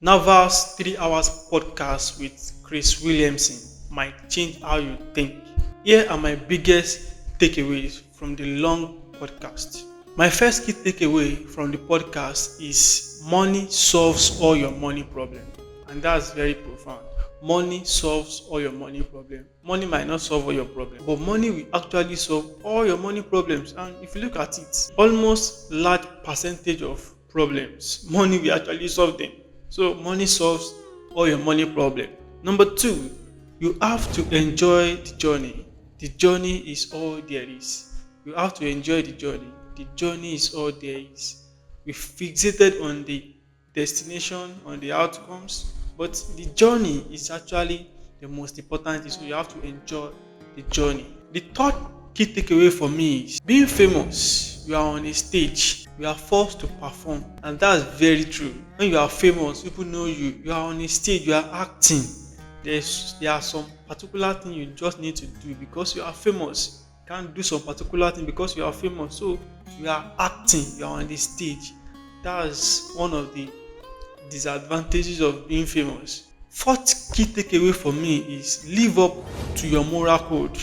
Naval's 3 hours podcast with Chris Williamson might change how you think. Here are my biggest takeaways from the long podcast. My first key takeaway from the podcast is money solves all your money problem. And that's very profound. Money solves all your money problem. Money might not solve all your problems, but money will actually solve all your money problems. And if you look at it, almost large percentage of problems, money will actually solve them. So money solves all your money problem. Number two, you have to enjoy the journey. The journey is all there is. You have to enjoy the journey. The journey is all there is. We fixated on the destination, on the outcomes, but the journey is actually the most important thing. So you have to enjoy the journey. The third key takeaway for me is being famous. You are on a stage, you are forced to perform, and that's very true. When you are famous, people know you. You are on a stage, you are acting. There are some particular things you just need to do because you are famous. You can't do some particular thing because you are famous. So you are acting, you are on the stage. That's one of the disadvantages of being famous. Fourth key takeaway for me is live up to your moral code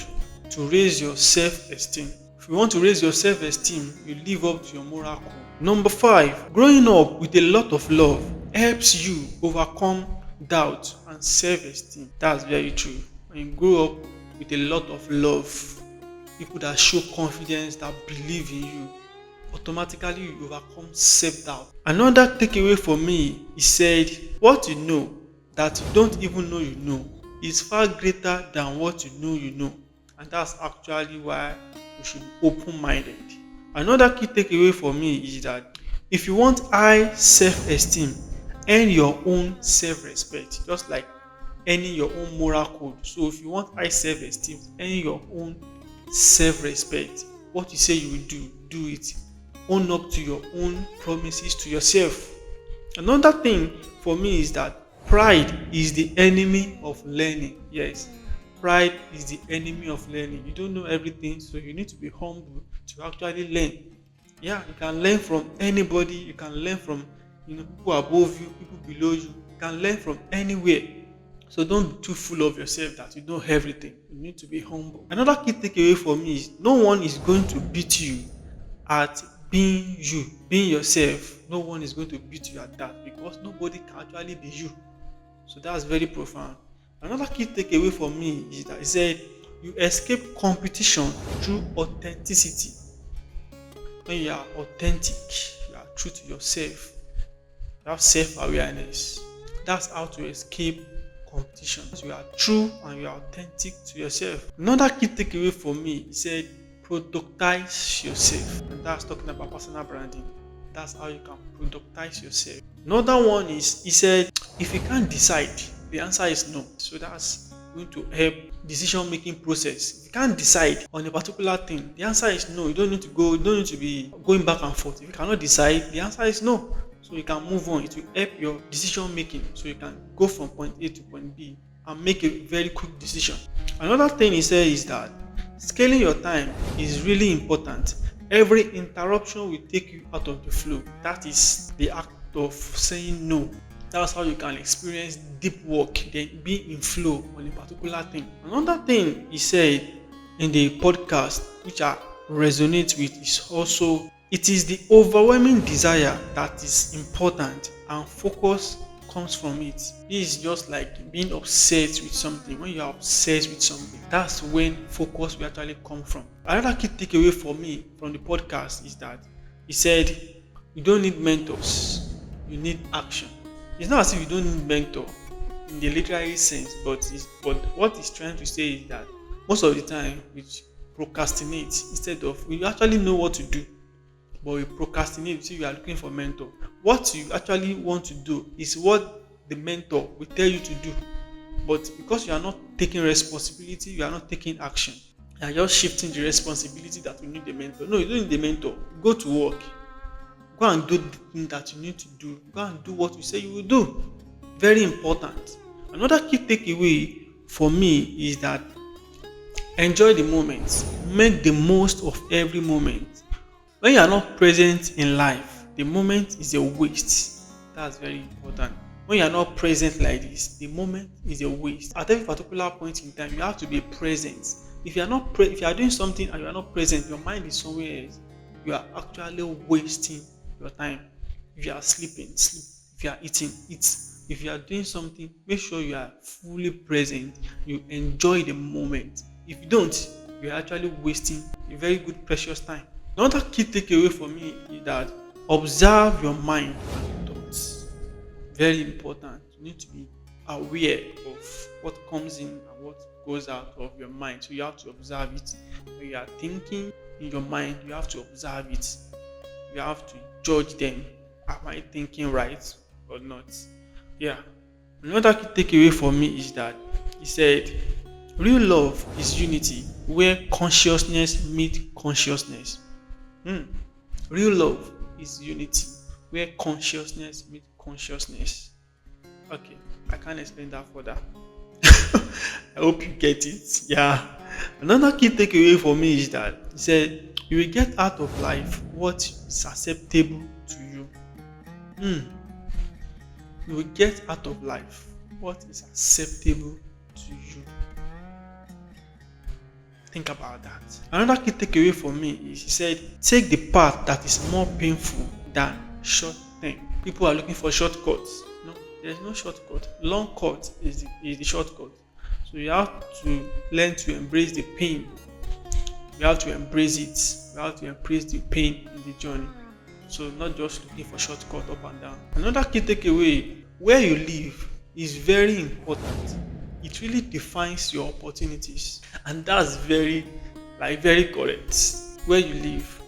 to raise your self-esteem. If you want to raise your self-esteem, you live up to your moral code. Number 5, growing up with a lot of love helps you overcome doubt and self-esteem. That's very true. When you grow up with a lot of love, people that show confidence, that believe in you, automatically you overcome self-doubt. Another takeaway for me is said, what you know that you don't even know you know is far greater than what you know you know. And that's actually why we should be open-minded. Another key takeaway for me is that if you want high self-esteem, earn your own self-respect, just like earning your own moral code. So if you want high self-esteem, earn your own self-respect. What you say you will do, do it. Own up to your own promises to yourself. Another thing for me is that pride is the enemy of learning. Yes, pride is the enemy of learning. You don't know everything, so you need to be humble to actually learn. Yeah, you can learn from anybody. You can learn from people above you, people below you. You can learn from anywhere. So don't be too full of yourself that you know everything. You need to be humble. Another key takeaway for me is no one is going to beat you at being you, being yourself. No one is going to beat you at that because nobody can actually be you. So that's very profound. Another key takeaway for me is that it said you escape competition through authenticity. When you are authentic, you are true to yourself, you have self-awareness. That's how to escape competition. You are true and you are authentic to yourself. Another key takeaway for me is said productize yourself, and that's talking about personal branding. That's how you can productize yourself. Another one is he said if you can't decide, the answer is no. So that's going to help decision making process. If you can't decide on a particular thing, the answer is no. You don't need to be going back and forth. If you cannot decide, the answer is no. So you can move on. It will help your decision making, so you can go from point A to point B and make a very quick decision. Another thing he said is that scaling your time is really important. Every interruption will take you out of the flow. That is the act of saying no. That's how you can experience deep work, then be in flow on a particular thing. Another thing he said in the podcast, which I resonate with, is also it is the overwhelming desire that is important, and focus comes from it. This is just like being obsessed with something. When you are obsessed with something, that's when focus will actually come from. Another key takeaway for me from the podcast is that he said you don't need mentors, you need action. It's not as if you don't need mentor in the literary sense, but what he's trying to say is that most of the time we procrastinate instead of we actually know what to do, but we procrastinate until you are looking for mentor. What you actually want to do is what the mentor will tell you to do, but because you are not taking responsibility, you are not taking action. You are just shifting the responsibility that you need the mentor. No, you don't need the mentor. Go to work. Go and do the thing that you need to do. Go and do what you say you will do. Very important. Another key takeaway for me is that enjoy the moment. Make the most of every moment. When you are not present in life, the moment is a waste. That's very important. When you are not present like this, the moment is a waste. At every particular point in time, you have to be present. If you are not if you are doing something and you are not present, your mind is somewhere else. You are actually wasting your time. If you are sleeping, sleep. If you are eating, eat. If you are doing something, make sure you are fully present. You enjoy the moment. If you don't, you are actually wasting a very good precious time. Another key takeaway for me is that observe your mind and thoughts. Very important. You need to be aware of what comes in and what goes out of your mind. So you have to observe it. When you are thinking in your mind, you have to observe it. You have to judge them. Am I thinking right or not? Yeah. Another key takeaway for me is that he said, real love is unity where consciousness meets consciousness. Real love is unity where consciousness meets consciousness. Okay, I can't explain that further. I hope you get it. Yeah. Another key takeaway for me is that he said, you will get out of life what is acceptable to you. You will get out of life what is acceptable to you. Think about that. Another key takeaway for me is he said, take the path that is more painful than short term. People are looking for shortcuts. No, there is no shortcut. Long cut is the shortcut. So you have to learn to embrace the pain. You have to embrace it. You have to embrace the pain in the journey. So not just looking for shortcut up and down. Another key takeaway, where you live is very important. It really defines your opportunities, and that's very correct. Where you live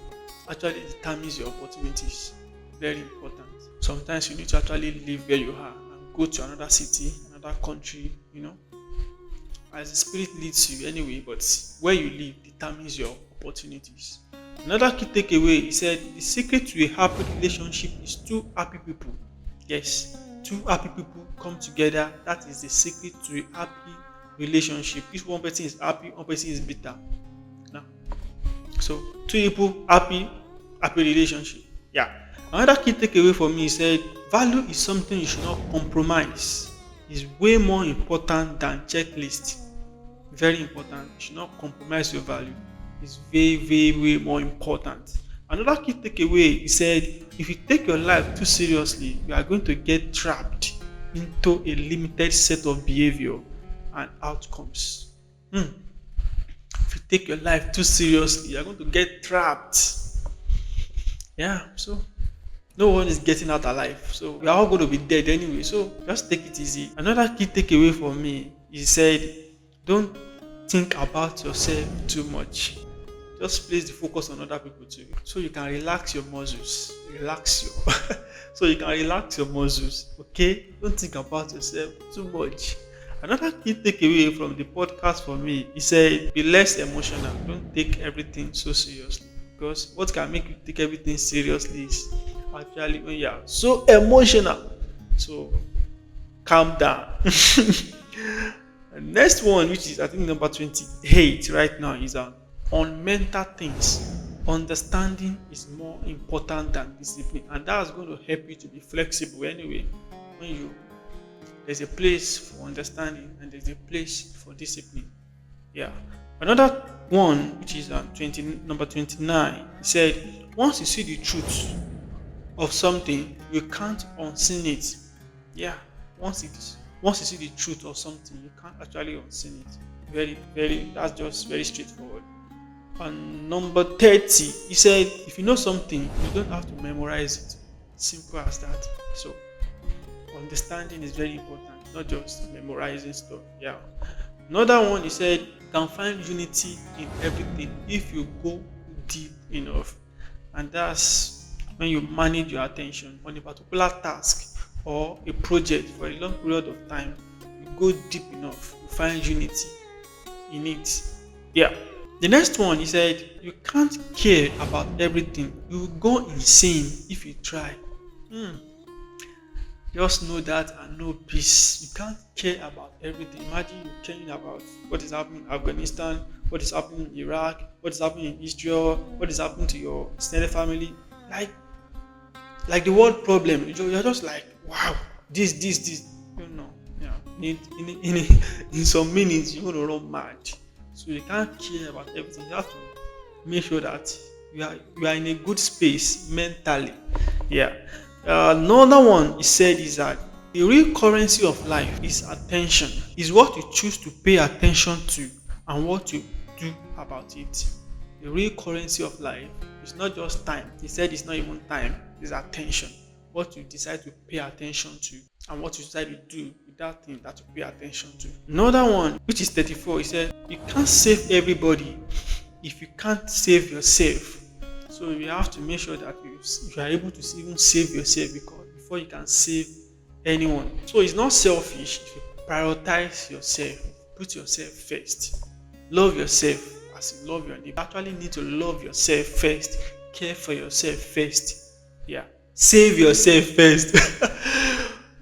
actually determines your opportunities. Very important. Sometimes you need to actually live where you are and go to another city, another country, as the spirit leads you anyway, but where you live determines your opportunities. Another key takeaway, he said, the secret to a happy relationship is two happy people. Yes, two happy people come together. That is the secret to a happy relationship. If one person is happy, one person is bitter. Now, so two people happy relationship. Yeah. Another key takeaway for me, he said, value is something you should not compromise. It's way more important than checklist. Very important. You should not compromise your value. It's way more important. Another key takeaway, he said, if you take your life too seriously, you are going to get trapped into a limited set of behavior and outcomes. If you take your life too seriously, you are going to get trapped. Yeah, so no one is getting out alive. So we are all going to be dead anyway. So just take it easy. Another key takeaway for me, he said, don't think about yourself too much. Just place the focus on other people too, so you can relax your muscles. So you can relax your muscles. Okay, don't think about yourself too much. Another key takeaway from the podcast for me, he said, be less emotional. Don't take everything so seriously, because what can make you take everything seriously is actually when you are so emotional. So calm down. The next one, which is I think number 28 right now, is on mental things. Understanding is more important than discipline, and that's going to help you to be flexible anyway. There's a place for understanding and there's a place for discipline. Yeah. Another one, which is number 29, he said, once you see the truth of something, you can't unseen it. Yeah. Once you see the truth of something, you can't actually unseen it. That's just very straightforward. And number 30, he said, if you know something, you don't have to memorize it. Simple as that. So understanding is very important, not just memorizing stuff. Yeah. Another one, he said, you can find unity in everything if you go deep enough. And that's when you manage your attention on a particular task or a project for a long period of time. You go deep enough, you find unity in it. Yeah. The next one, he said, you can't care about everything. You will go insane if you try. Just know that and know peace. You can't care about everything. Imagine you caring about what is happening in Afghanistan, what is happening in Iraq, what is happening in Israel, what is happening to your extended family. Like the world problem. You're just like, wow. this. You know, yeah. In some minutes, you're gonna run mad. So you can't care about everything. You have to make sure that you are in a good space mentally. Yeah. Another one he said is that the real currency of life is attention. Is what you choose to pay attention to and what you do about it. The real currency of life is not just time. He said it's not even time, it's attention. What you decide to pay attention to and what you decide to do with that thing that you pay attention to. Another one, which is 34, he said, you can't save everybody if you can't save yourself. So you have to make sure that you are able to even save yourself before you can save anyone. So it's not selfish if you prioritize yourself, put yourself first, love yourself as you love your neighbor. You actually need to love yourself first, care for yourself first. Yeah, save yourself first.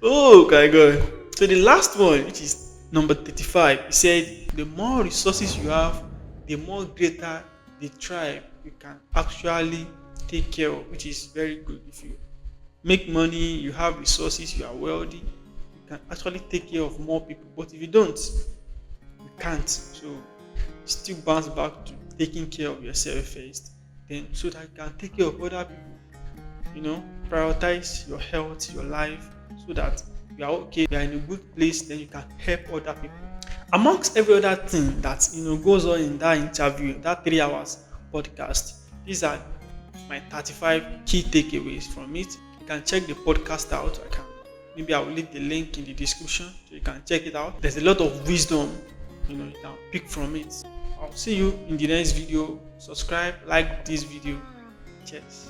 Oh my God. So the last one, which is number 35, he said, the more resources you have, the more greater the tribe you can actually take care of, which is very good. If you make money, you have resources, you are wealthy, you can actually take care of more people. But if you don't, you can't. So still bounce back to taking care of yourself first, then so that you can take care of other people. Prioritize your health, your life, so that you are okay, you are in a good place, then you can help other people. Amongst every other thing that goes on in that interview, that 3 hours podcast, these are my 35 key takeaways from it. You can check the podcast out. I will leave the link in the description so you can check it out. There's a lot of wisdom you can pick from it. I'll see you in the next video. Subscribe, like this video. Cheers.